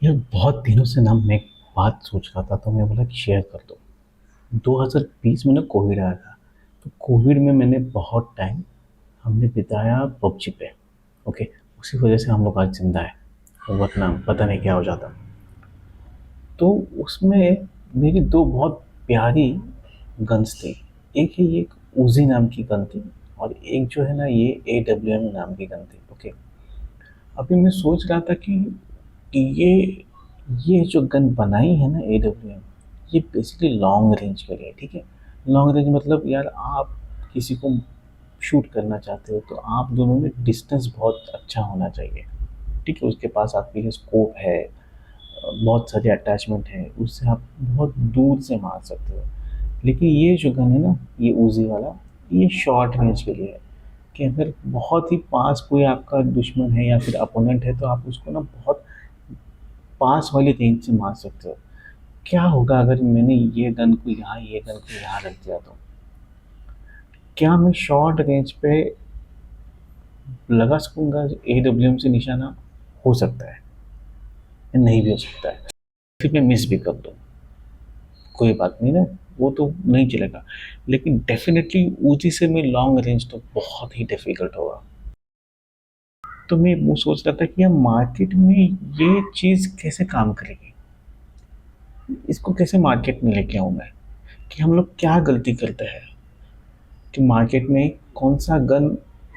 यार बहुत दिनों से ना मैं एक बात सोच रहा था, तो मैं बोला कि शेयर कर दो। 2020 में ना कोविड आया था। तो कोविड में मैंने बहुत टाइम हमने बिताया पबजी पे। ओके। उसी वजह से हम लोग आज जिंदा है, वरना पता नहीं क्या हो जाता। तो उसमें मेरी दो बहुत प्यारी गन्स थी। एक है ये उजी नाम की गन थी, और एक जो है ना ये AWM नाम की गन थी। ओके। अभी मैं सोच रहा था कि ये जो गन बनाई है ना AWM, ये बेसिकली लॉन्ग रेंज के लिए। ठीक है। लॉन्ग रेंज मतलब यार आप किसी को शूट करना चाहते हो तो आप दोनों में डिस्टेंस बहुत अच्छा होना चाहिए। ठीक है, उसके पास आपके लिए स्कोप है, बहुत सारे अटैचमेंट है, उससे आप बहुत दूर से मार सकते हो। लेकिन ये जो गन है ना, ये उजी वाला, ये शॉर्ट रेंज के लिए है। कि अगर बहुत ही पास कोई आपका दुश्मन है या फिर अपोनेंट है तो आप उसको ना बहुत पास वाली रेंज से मार सकते हो। क्या होगा अगर मैंने ये गन को यहाँ, ये गन को यहाँ रख दिया तो क्या मैं शॉर्ट रेंज पे लगा सकूंगा AWM से निशाना? हो सकता है या नहीं भी हो सकता है, फिर मैं मिस भी कर दूँ, कोई बात नहीं ना, वो तो नहीं चलेगा। लेकिन डेफिनेटली ऊंची से में लॉन्ग रेंज तो बहुत ही डिफिकल्ट होगा। तो मैं वो सोच रहा था कि यार मार्केट में ये चीज़ कैसे काम करेगी, इसको कैसे मार्केट में लेके आऊँ मैं। कि हम लोग क्या गलती करते हैं कि मार्केट में कौन सा गन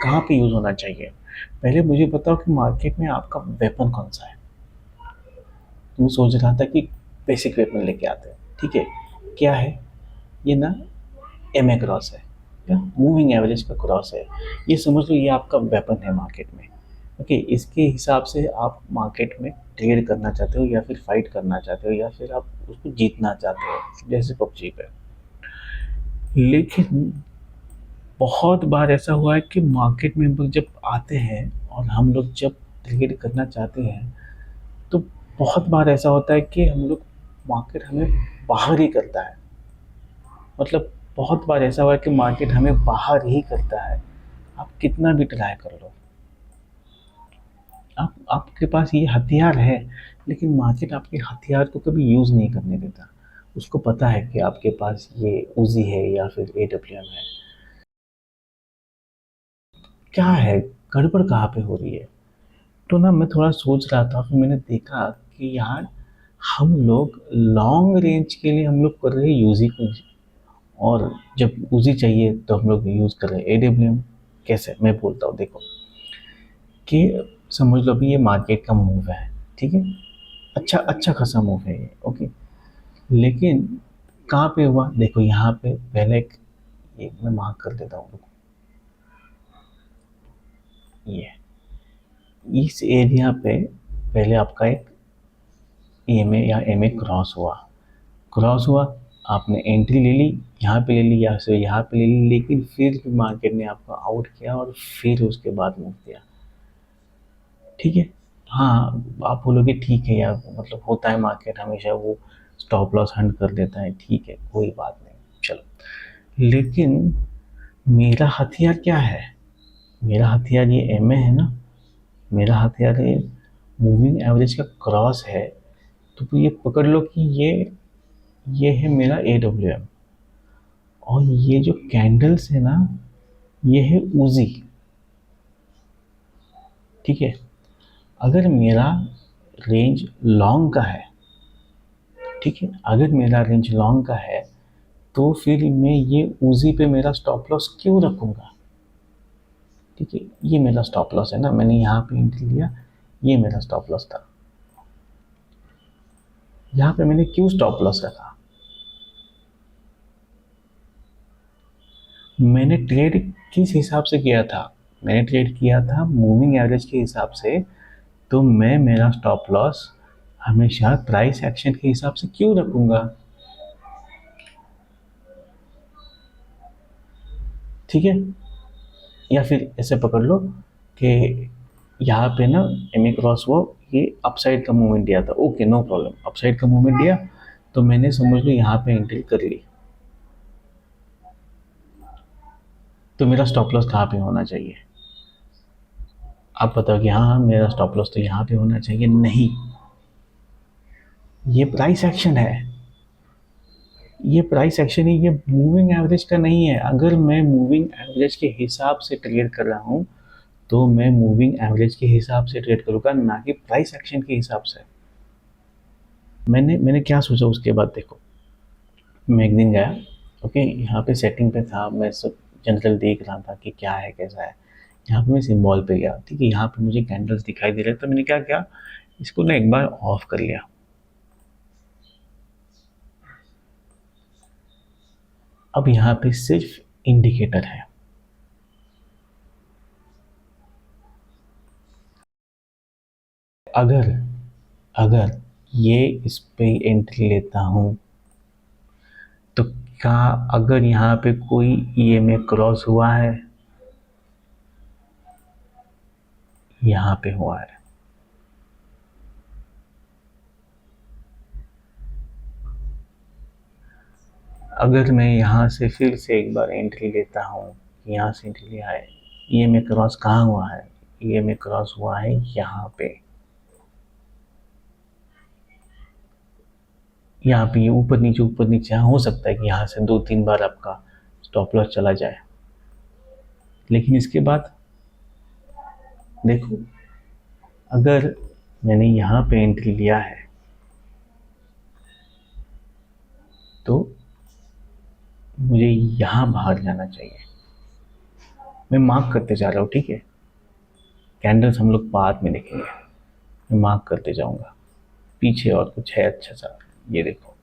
कहाँ पे यूज़ होना चाहिए। पहले मुझे बताओ कि मार्केट में आपका वेपन कौन सा है। तो मैं सोच रहा था कि बेसिक वेपन लेके आते हैं। ठीक है। क्या है ये ना, MA क्रॉस है, या मूविंग एवरेज का क्रॉस है। ये समझ लो, ये आपका वेपन है मार्केट में। ओके। इसके हिसाब से आप मार्केट में ट्रेड करना चाहते हो, या फिर फाइट करना चाहते हो, या फिर आप उसको जीतना चाहते हो, जैसे पबजी पे। लेकिन बहुत बार ऐसा हुआ है कि मार्केट में हम लोग जब आते हैं और हम लोग जब ट्रेड करना चाहते हैं, तो बहुत बार ऐसा होता है कि हम लोग मार्केट हमें बाहर ही करता है। मतलब बहुत बार ऐसा हुआ है कि मार्केट हमें बाहर ही करता है। आप कितना भी ट्राई कर लो, आप आपके पास ये हथियार है, लेकिन मार्केट आपके हथियार को कभी यूज़ नहीं करने देता। उसको पता है कि आपके पास ये उजी है या फिर AWM है। क्या है, गड़बड़ कहाँ पे हो रही है? तो ना मैं थोड़ा सोच रहा था, फिर मैंने देखा कि यार हम लोग लॉन्ग रेंज के लिए हम लोग कर रहे हैं यूजी को, और जब उजी चाहिए तो हम लोग यूज़ कर रहे हैं AWM। कैसे, मैं बोलता हूँ देखो। कि समझ लो अभी ये मार्केट का मूव है। ठीक है। अच्छा अच्छा खासा मूव है ये। ओके। लेकिन कहाँ पे हुआ देखो, यहाँ पे पहले एक मैं मार्क कर देता हूँ, रुको। ये इस एरिया पे पहले आपका एक EMA या MA क्रॉस हुआ। क्रॉस हुआ, आपने एंट्री ले ली, यहाँ पे ले ली या फिर यहाँ पे ले ली, लेकिन फिर भी मार्केट ने आपको आउट किया और फिर उसके बाद मूव दिया। ठीक है। हाँ, आप बोलोगे ठीक है यार, मतलब होता है, मार्केट हमेशा वो स्टॉप लॉस हंट कर देता है। ठीक है, कोई बात नहीं, चलो। लेकिन मेरा हथियार क्या है? मेरा हथियार ये MA है ना। मेरा हथियार ये मूविंग एवरेज का क्रॉस है। तो ये पकड़ लो कि ये है मेरा AWM। और ये जो कैंडल्स है ना, ये है उजी। ठीक है। अगर मेरा रेंज लॉन्ग का है, ठीक है, अगर मेरा रेंज लॉन्ग का है, तो फिर मैं ये उजी पे मेरा स्टॉप लॉस क्यों रखूंगा? ठीक है, ये मेरा स्टॉप लॉस है ना, मैंने यहाँ पे एंट्री लिया, ये मेरा स्टॉप लॉस था। यहाँ पे मैंने क्यों स्टॉप लॉस रखा? मैंने ट्रेड किस हिसाब से किया था? मैंने ट्रेड किया था मूविंग एवरेज के हिसाब से। तो मैं मेरा स्टॉप लॉस हमेशा प्राइस एक्शन के हिसाब से क्यों रखूंगा? ठीक है। या फिर ऐसे पकड़ लो कि यहाँ पे ना MA क्रॉस हुआ, ये अपसाइड का मूवमेंट दिया था। ओके, नो प्रॉब्लम, अपसाइड का मूवमेंट दिया, तो मैंने समझ लो यहाँ पे एंट्री कर ली। तो मेरा स्टॉप लॉस कहाँ पे होना चाहिए? आप बताओ कि हाँ हाँ, मेरा स्टॉप लॉस तो यहाँ पे होना चाहिए। नहीं, ये प्राइस एक्शन है, ये प्राइस एक्शन है, ये मूविंग एवरेज का नहीं है। अगर मैं मूविंग एवरेज के हिसाब से ट्रेड कर रहा हूँ तो मैं मूविंग एवरेज के हिसाब से ट्रेड करूँगा, ना कि प्राइस एक्शन के हिसाब से। मैंने मैंने क्या सोचा उसके बाद, देखो मैं एक दिन गया, ओके, यहाँ पे सेटिंग पे था, मैं सब जनरल देख रहा था कि क्या है कैसा है। यहाँ पे मैं सिंबल पे गया, ठीक है, यहाँ पे मुझे कैंडल्स दिखाई दे रहे तो मैंने क्या किया, इसको ना एक बार ऑफ कर लिया। अब यहाँ पे सिर्फ इंडिकेटर है। अगर अगर ये इस पे एंट्री लेता हूँ तो क्या, अगर यहाँ पे कोई ईएमए क्रॉस हुआ है, यहाँ पे हुआ है, अगर मैं यहाँ से फिर से एक बार एंट्री लेता हूँ, यहाँ से एंट्री लिया है, ईएमए क्रॉस कहाँ हुआ है, ईएमए क्रॉस हुआ है यहाँ पे, यहाँ पे ये ऊपर नीचे हो सकता है कि यहाँ से 2-3 बार आपका स्टॉप लॉस चला जाए, लेकिन इसके बाद देखो, अगर मैंने यहाँ पे एंट्री लिया है तो मुझे यहाँ बाहर जाना चाहिए। मैं मार्क करते जा रहा हूँ, ठीक है, कैंडल्स हम लोग बाद में देखेंगे, मैं मार्क करते जाऊँगा। पीछे और कुछ है अच्छा सा, ये देखो,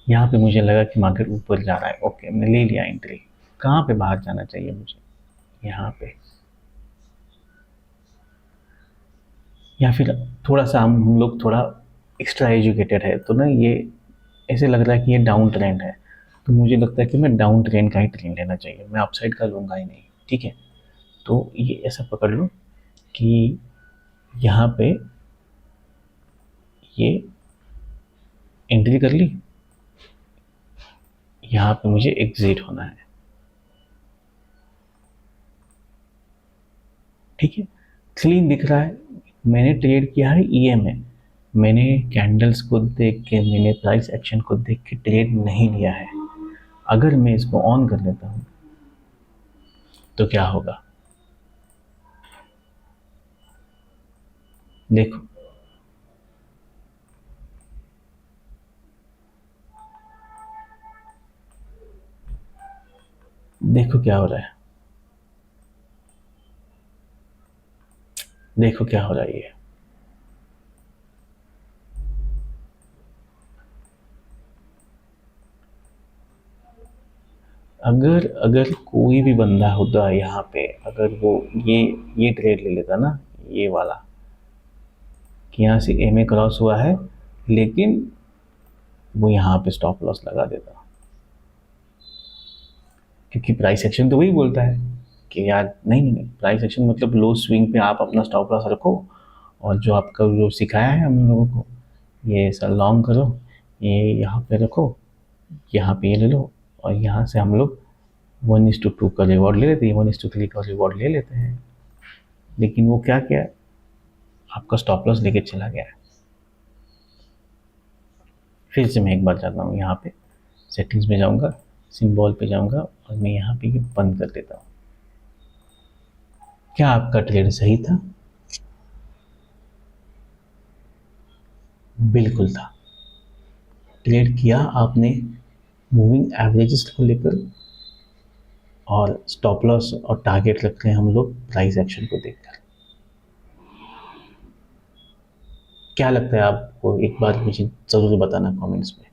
यहाँ पे मुझे लगा कि मार्केट ऊपर जा रहा है, ओके मैं ले लिया एंट्री। कहाँ पे बाहर जाना चाहिए मुझे, यहाँ पे, या फिर थोड़ा सा हम लोग थोड़ा एक्स्ट्रा एजुकेटेड है तो ना, ये ऐसे लग रहा है कि ये डाउन ट्रेंड है, तो मुझे लगता है कि मैं डाउन ट्रेंड का ही ट्रेंड लेना चाहिए, मैं अपसाइड का लूँगा ही नहीं, ठीक है। तो ये ऐसा पकड़ लो कि यहाँ पे ये एंट्री कर ली, यहाँ पे मुझे एग्जिट होना है, ठीक है। क्लीन दिख रहा है, मैंने ट्रेड किया है ईएमए, मैंने कैंडल्स को देख के, मैंने प्राइस एक्शन को देख के ट्रेड नहीं लिया है। अगर मैं इसको ऑन कर लेता हूँ तो क्या होगा, देखो देखो क्या हो रहा है, देखो क्या हो रहा है ये। अगर अगर कोई भी बंदा होता है यहाँ पे, अगर वो ये ट्रेड ले लेता ना, ये वाला, कि यहाँ से एमए क्रॉस हुआ है, लेकिन वो यहाँ पे स्टॉप लॉस लगा देता, क्योंकि प्राइस एक्शन तो वही बोलता है कि यार नहीं नहीं नहीं, प्राइस एक्शन मतलब लो स्विंग पे आप अपना स्टॉप लॉस रखो, और जो आपका जो सिखाया है हम लोगों को, ये ऐसा लॉन्ग करो, ये यहाँ पे रखो, यहाँ पे ये ले लो, और यहाँ से हम लोग 1:2 का रिवॉर्ड ले लेते हैं, 1:3 का रिवॉर्ड ले लेते हैं। लेकिन वो क्या किया, आपका स्टॉप लॉस लेके चला गया है। फिर से मैं एक बार जाता हूँ, यहाँ पे सेटिंग्स में जाऊँगा, सिंबल पे जाऊँगा, और मैं यहाँ पे ये बंद कर देता हूँ। क्या आपका ट्रेड सही था? बिल्कुल था। ट्रेड किया आपने मूविंग एवरेजेस को लेकर, और स्टॉप लॉस और टारगेट रख रहे हैं हम लोग प्राइस एक्शन को देखकर। क्या लगता है आपको, एक बार मुझे ज़रूर बताना कमेंट्स में।